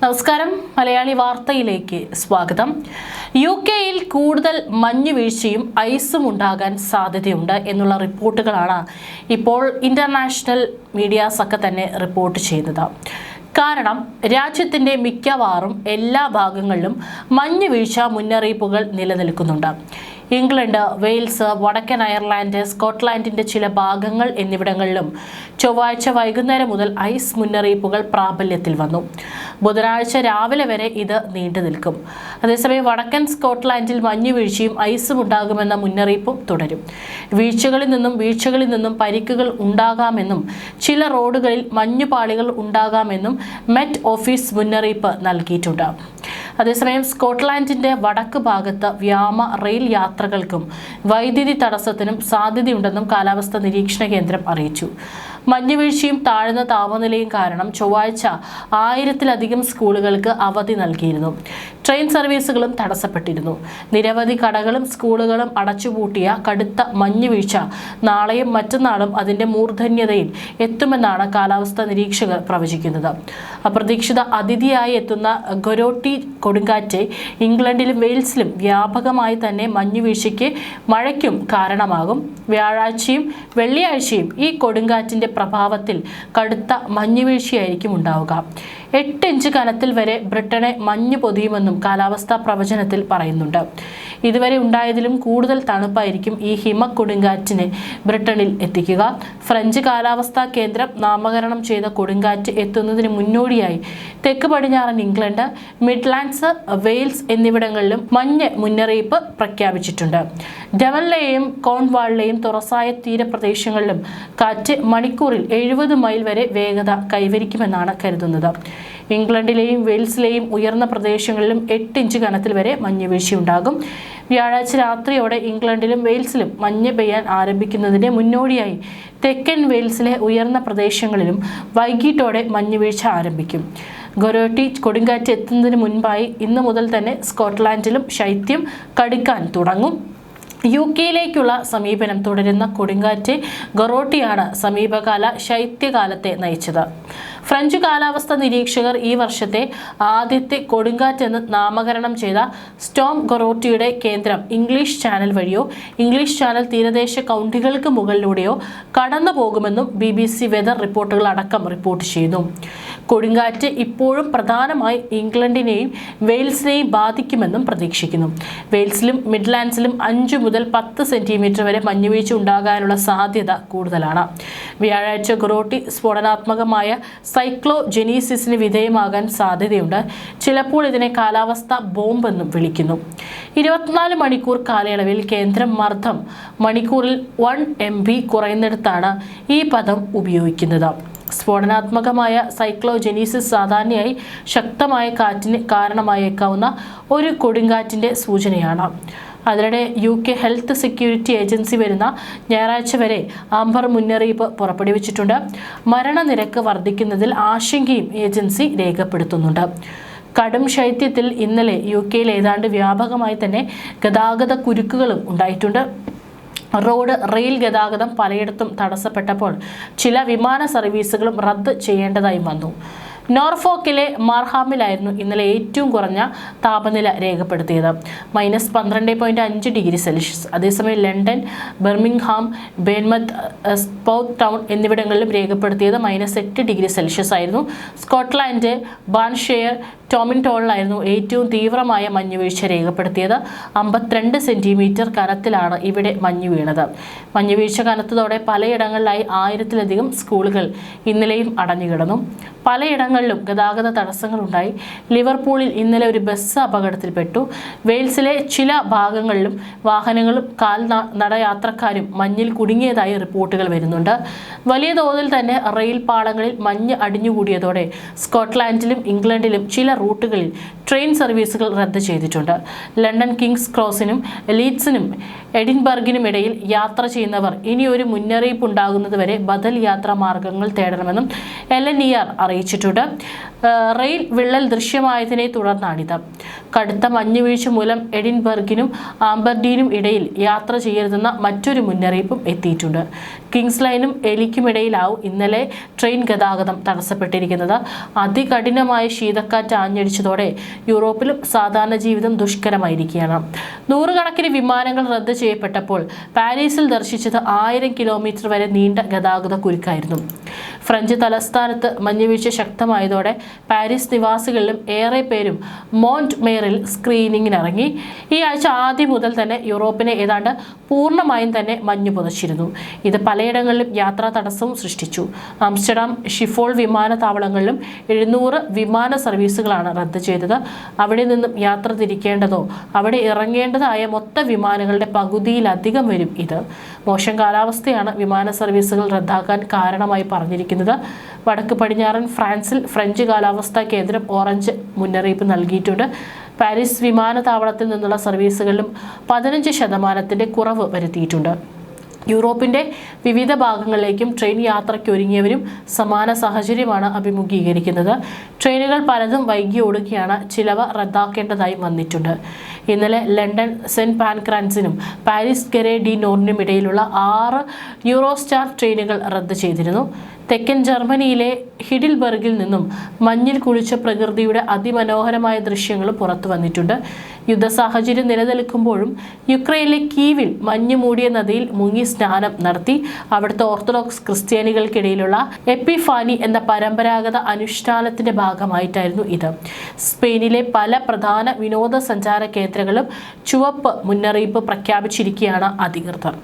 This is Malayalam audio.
നമസ്കാരം, മലയാളി വാർത്തയിലേക്ക് സ്വാഗതം. യുകെയിൽ കൂടുതൽ മഞ്ഞുവീഴ്ചയും ഐസും ഉണ്ടാകാൻ സാധ്യതയുണ്ട് എന്നുള്ള റിപ്പോർട്ടുകളാണ് ഇപ്പോൾ ഇന്റർനാഷണൽ മീഡിയാസ് ഒക്കെ തന്നെ റിപ്പോർട്ട് ചെയ്യുന്നത്. കാരണം രാജ്യത്തിന്റെ മിക്കവാറും എല്ലാ ഭാഗങ്ങളിലും മഞ്ഞുവീഴ്ച മുന്നറിയിപ്പുകൾ നിലനിൽക്കുന്നുണ്ട്. ഇംഗ്ലണ്ട്, വെയിൽസ്, വടക്കൻ അയർലാൻഡ്, സ്കോട്ട്ലാൻഡിന്റെ ചില ഭാഗങ്ങൾ എന്നിവിടങ്ങളിലും ചൊവ്വാഴ്ച വൈകുന്നേരം മുതൽ ഐസ് മുന്നറിയിപ്പുകൾ പ്രാബല്യത്തിൽ വന്നു. ബുധനാഴ്ച രാവിലെ വരെ ഇത് നീണ്ടു നിൽക്കും. അതേസമയം വടക്കൻ സ്കോട്ട്ലാൻഡിൽ മഞ്ഞുവീഴ്ചയും ഐസും ഉണ്ടാകുമെന്ന മുന്നറിയിപ്പും തുടരും. വീഴ്ചകളിൽ നിന്നും പരിക്കുകൾ ഉണ്ടാകാമെന്നും ചില റോഡുകളിൽ മഞ്ഞുപാളികൾ ഉണ്ടാകാമെന്നും മെറ്റ് ഓഫീസ് മുന്നറിയിപ്പ് നൽകിയിട്ടുണ്ട്. അതേസമയം സ്കോട്ട്ലാൻഡിന്റെ വടക്ക് ഭാഗത്ത് വ്യോമ റെയിൽ യാത്രകൾക്കും വൈദ്യുതി തടസ്സത്തിനും സാധ്യതയുണ്ടെന്നും കാലാവസ്ഥാ നിരീക്ഷണ കേന്ദ്രം അറിയിച്ചു. മഞ്ഞുവീഴ്ചയും താഴ്ന്ന താപനിലയും കാരണം ചൊവ്വാഴ്ച 1000-ലധികം സ്കൂളുകൾക്ക് അവധി നൽകിയിരുന്നു. ട്രെയിൻ സർവീസുകളും തടസ്സപ്പെട്ടിരുന്നു. നിരവധി കടകളും സ്കൂളുകളും അടച്ചുപൂട്ടിയ കടുത്ത മഞ്ഞുവീഴ്ച നാളെയും മറ്റന്നാളും അതിന്റെ മൂർധന്യതയിൽ എത്തുമെന്നാണ് കാലാവസ്ഥാ നിരീക്ഷകർ പ്രവചിക്കുന്നത്. അപ്രതീക്ഷിത അതിഥിയായി എത്തുന്ന ഗൊരോട്ടി കൊടുങ്കാറ്റ് ഇംഗ്ലണ്ടിലും വെയിൽസിലും വ്യാപകമായി തന്നെ മഞ്ഞുവീഴ്ചയ്ക്ക് മഴയ്ക്കും കാരണമാകും. വ്യാഴാഴ്ചയും വെള്ളിയാഴ്ചയും ഈ കൊടുങ്കാറ്റിന്റെ പ്രഭാവത്തിൽ കടുത്ത മഞ്ഞുവീഴ്ചയായിരിക്കും ഉണ്ടാവുക. 8 ഇഞ്ച് കനത്തിൽ വരെ ബ്രിട്ടനെ മഞ്ഞ് പൊതിയുമെന്നും കാലാവസ്ഥാ പ്രവചനത്തിൽ പറയുന്നുണ്ട്. ഇതുവരെ ഉണ്ടായതിലും കൂടുതൽ തണുപ്പായിരിക്കും ഈ ഹിമക്കൊടുങ്കാറ്റിനെ ബ്രിട്ടനിൽ എത്തിക്കുക. ഫ്രഞ്ച് കാലാവസ്ഥാ കേന്ദ്രം നാമകരണം ചെയ്ത കൊടുങ്കാറ്റ് എത്തുന്നതിന് മുന്നോടിയായി തെക്ക് പടിഞ്ഞാറൻ ഇംഗ്ലണ്ട്, മിഡ്ലാൻഡ്സ്, വെയിൽസ് എന്നിവിടങ്ങളിലും മഞ്ഞ് മുന്നറിയിപ്പ് പ്രഖ്യാപിച്ചിട്ടുണ്ട്. ഡെവനിലെയും കോൺവാളിലെയും തുറസായ തീരപ്രദേശങ്ങളിലും കാറ്റ് മണിക്കൂറിൽ 70 മൈൽ വരെ വേഗത കൈവരിക്കുമെന്നാണ് കരുതുന്നത്. ഇംഗ്ലണ്ടിലെയും വെയിൽസിലെയും ഉയർന്ന പ്രദേശങ്ങളിലും 8 ഇഞ്ച് കനത്തിൽ വരെ മഞ്ഞുവീഴ്ചയുണ്ടാകും. വ്യാഴാഴ്ച രാത്രിയോടെ ഇംഗ്ലണ്ടിലും വെയിൽസിലും മഞ്ഞ് പെയ്യാൻ ആരംഭിക്കുന്നതിന് മുന്നോടിയായി തെക്കൻ വെയിൽസിലെ ഉയർന്ന പ്രദേശങ്ങളിലും വൈകിട്ടോടെ മഞ്ഞുവീഴ്ച ആരംഭിക്കും. ഗൊരോട്ടി കൊടുങ്കാറ്റ് എത്തുന്നതിന് മുൻപായി ഇന്ന് മുതൽ തന്നെ സ്കോട്ട്ലാൻഡിലും ശൈത്യം കടിക്കാൻ തുടങ്ങും. യുകെയിലേക്കുള്ള സമീപനം തുടരുന്ന കൊടുങ്കാറ്റ് ഗൊറോട്ടിയാണ് സമീപകാല ശൈത്യകാലത്തെ നയിച്ചത്. ഫ്രഞ്ച് കാലാവസ്ഥാ നിരീക്ഷകർ ഈ വർഷത്തെ ആദ്യത്തെ കൊടുങ്കാറ്റെന്ന് നാമകരണം ചെയ്ത സ്റ്റോം ഗൊറോട്ടിയുടെ കേന്ദ്രം ഇംഗ്ലീഷ് ചാനൽ വഴിയോ ഇംഗ്ലീഷ് ചാനൽ തീരദേശ കൗണ്ടികൾക്ക് മുകളിലൂടെയോ കടന്നു പോകുമെന്നും BBC വെതർ റിപ്പോർട്ടുകൾ അടക്കം റിപ്പോർട്ട് ചെയ്യുന്നു. കൊടുങ്കാറ്റ് ഇപ്പോഴും പ്രധാനമായി ഇംഗ്ലണ്ടിനെയും വെയിൽസിനെയും ബാധിക്കുമെന്നും പ്രതീക്ഷിക്കുന്നു. വെയിൽസിലും മിഡ്ലാൻഡ്സിലും 5 മുതൽ 10 സെന്റിമീറ്റർ വരെ മഞ്ഞുവീഴ്ച ഉണ്ടാകാനുള്ള സാധ്യത കൂടുതലാണ്. വ്യാഴാഴ്ച ഗൊറോട്ടി സ്ഫോടനാത്മകമായ സൈക്ലോജെനീസിസിന് വിധേയമാകാൻ സാധ്യതയുണ്ട്. ചിലപ്പോൾ ഇതിനെ കാലാവസ്ഥാ ബോംബെന്നും വിളിക്കുന്നു. 24 മണിക്കൂർ കാലയളവിൽ കേന്ദ്ര മർദ്ദം മണിക്കൂറിൽ 1 MB കുറയുന്നിടത്താണ് ഈ പദം ഉപയോഗിക്കുന്നത്. സ്ഫോടനാത്മകമായ സൈക്ലോജെനീസിസ് സാധാരണയായി ശക്തമായ കാറ്റിന് കാരണമായേക്കാവുന്ന ഒരു കൊടുങ്കാറ്റിന്റെ സൂചനയാണ്. അതിനിടെ UK ഹെൽത്ത് സെക്യൂരിറ്റി ഏജൻസി വരുന്ന ഞായറാഴ്ച വരെ ആംബർ മുന്നറിയിപ്പ് പുറപ്പെടുവിച്ചിട്ടുണ്ട്. മരണനിരക്ക് വർദ്ധിക്കുന്നതിൽ ആശങ്കയും ഏജൻസി രേഖപ്പെടുത്തുന്നുണ്ട്. കടും ശൈത്യത്തിൽ ഇന്നലെ UKയിൽ ഏതാണ്ട് വ്യാപകമായി തന്നെ ഗതാഗത കുരുക്കുകളും ഉണ്ടായിട്ടുണ്ട്. റോഡ്, റെയിൽ ഗതാഗതം പലയിടത്തും തടസ്സപ്പെട്ടപ്പോൾ ചില വിമാന സർവീസുകളും റദ്ദ് ചെയ്യേണ്ടതായി വന്നു. നോർഫോക്കിലെ മാർഹാമിലായിരുന്നു ഇന്നലെ ഏറ്റവും കുറഞ്ഞ താപനില രേഖപ്പെടുത്തിയത്, -12.5 ഡിഗ്രി സെൽഷ്യസ്. അതേസമയം ലണ്ടൻ, ബർമിംഗ്ഹാം, ബേൺമത്ത്, സ്പൗത്ത് ടൗൺ എന്നിവിടങ്ങളിലും രേഖപ്പെടുത്തിയത് -8 ഡിഗ്രി സെൽഷ്യസ് ആയിരുന്നു. സ്കോട്ട്ലാൻഡ്, ബാൻഷെയർ, ടോമിൻടോളിലായിരുന്നു ഏറ്റവും തീവ്രമായ മഞ്ഞുവീഴ്ച രേഖപ്പെടുത്തിയത്. 52 സെന്റിമീറ്റർ കനത്തിലാണ് ഇവിടെ മഞ്ഞു വീണത്. മഞ്ഞുവീഴ്ച കനത്തതോടെ പലയിടങ്ങളിലായി 1000-ലധികം സ്കൂളുകൾ ഇന്നലെയും അടഞ്ഞുകിടന്നു. പലയിടങ്ങളിലും ഗതാഗത തടസ്സങ്ങളുണ്ടായി. ലിവർപൂളിൽ ഇന്നലെ ഒരു ബസ് അപകടത്തിൽപ്പെട്ടു. വെയിൽസിലെ ചില ഭാഗങ്ങളിലും വാഹനങ്ങളും നടയാത്രക്കാരും മഞ്ഞിൽ കുടുങ്ങിയതായി റിപ്പോർട്ടുകൾ വരുന്നുണ്ട്. വലിയ തോതിൽ തന്നെ റെയിൽ പാളങ്ങളിൽ മഞ്ഞ് അടിഞ്ഞുകൂടിയതോടെ സ്കോട്ട്ലാൻഡിലും ഇംഗ്ലണ്ടിലും ചില റൂട്ടുകളിൽ ട്രെയിൻ സർവീസുകൾ റദ്ദ് ചെയ്തിട്ടുണ്ട്. ലണ്ടൻ കിങ്സ് ക്രോസിനും ലീഡ്സിനും എഡിൻബർഗിനും ഇടയിൽ യാത്ര ചെയ്യുന്നവർ ഇനിയൊരു മുന്നറിയിപ്പ് ഉണ്ടാകുന്നതുവരെ ബദൽ യാത്രാ മാർഗങ്ങൾ തേടണമെന്നും LNER അറിയിച്ചിട്ടുണ്ട്. റെയിൽ വിള്ളൽ ദൃശ്യമായതിനെ തുടർന്നാണിത്. കടുത്ത മഞ്ഞുവീഴ്ച മൂലം എഡിൻബർഗിനും ആംബർഡീനും ഇടയിൽ യാത്ര ചെയ്യരുതെന്ന മറ്റൊരു മുന്നറിയിപ്പും എത്തിയിട്ടുണ്ട്. കിങ്സ് ലൈനും എലിക്കുമിടയിലാവും ഇന്നലെ ട്രെയിൻ ഗതാഗതം തടസ്സപ്പെട്ടിരിക്കുന്നത്. അതികഠിനമായ ശീതക്കാറ്റ് ആഞ്ഞടിച്ചതോടെ യൂറോപ്പിലും സാധാരണ ജീവിതം ദുഷ്കരമായിരിക്കുകയാണ്. നൂറുകണക്കിന് വിമാനങ്ങൾ റദ്ദ് ചെയ്യപ്പെട്ടപ്പോൾ പാരീസിൽ ദർശിച്ചത് 1000 കിലോമീറ്റർ വരെ നീണ്ട ഗതാഗത കുരുക്കായിരുന്നു. ഫ്രഞ്ച് തലസ്ഥാനത്ത് മഞ്ഞുവീഴ്ച ശക്തമായതോടെ പാരീസ് നിവാസികളിലും ഏറെ പേരും മോണ്ട് മേറിൽ സ്ക്രീനിങ്ങിനിറങ്ങി. ഈ ആഴ്ച ആദ്യം മുതൽ തന്നെ യൂറോപ്പിനെ ഏതാണ്ട് പൂർണ്ണമായും തന്നെ മഞ്ഞു പുതച്ചിരുന്നു. ഇത് പലയിടങ്ങളിലും യാത്രാ തടസ്സവും സൃഷ്ടിച്ചു. ആംസ്റ്റർഡാം, ഷിഫോൾ വിമാനത്താവളങ്ങളിലും 700 വിമാന സർവീസുകളാണ് റദ്ദ് ചെയ്തത്. അവിടെ നിന്നും യാത്ര തിരിക്കേണ്ടതോ അവിടെ ഇറങ്ങേണ്ടതായ മൊത്ത വിമാനങ്ങളുടെ പകുതിയിലധികം വരും ഇത്. മോശം കാലാവസ്ഥയാണ് വിമാന സർവീസുകൾ റദ്ദാക്കാൻ കാരണമായി പറഞ്ഞിരിക്കുന്നത്. വടക്ക് പടിഞ്ഞാറൻ ഫ്രാൻസിൽ ഫ്രഞ്ച് കാലാവസ്ഥാ കേന്ദ്രം ഓറഞ്ച് മുന്നറിയിപ്പ് നൽകിയിട്ടുണ്ട്. പാരീസ് വിമാനത്താവളത്തിൽ നിന്നുള്ള സർവീസുകളിലും 15% കുറവ് വരുത്തിയിട്ടുണ്ട്. യൂറോപ്പിന്റെ വിവിധ ഭാഗങ്ങളിലേക്കും ട്രെയിൻ യാത്രയ്ക്ക് ഒരുങ്ങിയവരും സമാന സാഹചര്യമാണ് അഭിമുഖീകരിക്കുന്നത്. ട്രെയിനുകൾ പലതും വൈകി ഓടുകയാണ്. ചിലവ റദ്ദാക്കേണ്ടതായി വന്നിട്ടുണ്ട്. ഇന്നലെ ലണ്ടൻ സെന്റ് പാൻക്രാൻസിനും പാരീസ് ഗരെ ഡി നോറിനും ഇടയിലുള്ള 6 യൂറോസ്റ്റാർ ട്രെയിനുകൾ റദ്ദ് ചെയ്തിരുന്നു. തെക്കൻ ജർമ്മനിയിലെ ഹിഡിൽബർഗിൽ നിന്നും മഞ്ഞിൽ കുളിച്ച പ്രകൃതിയുടെ അതിമനോഹരമായ ദൃശ്യങ്ങളും പുറത്തു വന്നിട്ടുണ്ട്. യുദ്ധ സാഹചര്യം നിലനിൽക്കുമ്പോഴും യുക്രൈനിലെ കീവിൽ മഞ്ഞ് മൂടിയ നദിയിൽ മുങ്ങി സ്നാനം നടത്തി. അവിടുത്തെ ഓർത്തഡോക്സ് ക്രിസ്ത്യാനികൾക്കിടയിലുള്ള എപ്പിഫാനി എന്ന പരമ്പരാഗത അനുഷ്ഠാനത്തിന്റെ ഭാഗമായിട്ടായിരുന്നു ഇത്. സ്പെയിനിലെ പല പ്രധാന വിനോദസഞ്ചാര കേന്ദ്രങ്ങളും ചുവപ്പ് മുന്നറിയിപ്പ് പ്രഖ്യാപിച്ചിരിക്കുകയാണ് അധികൃതർ.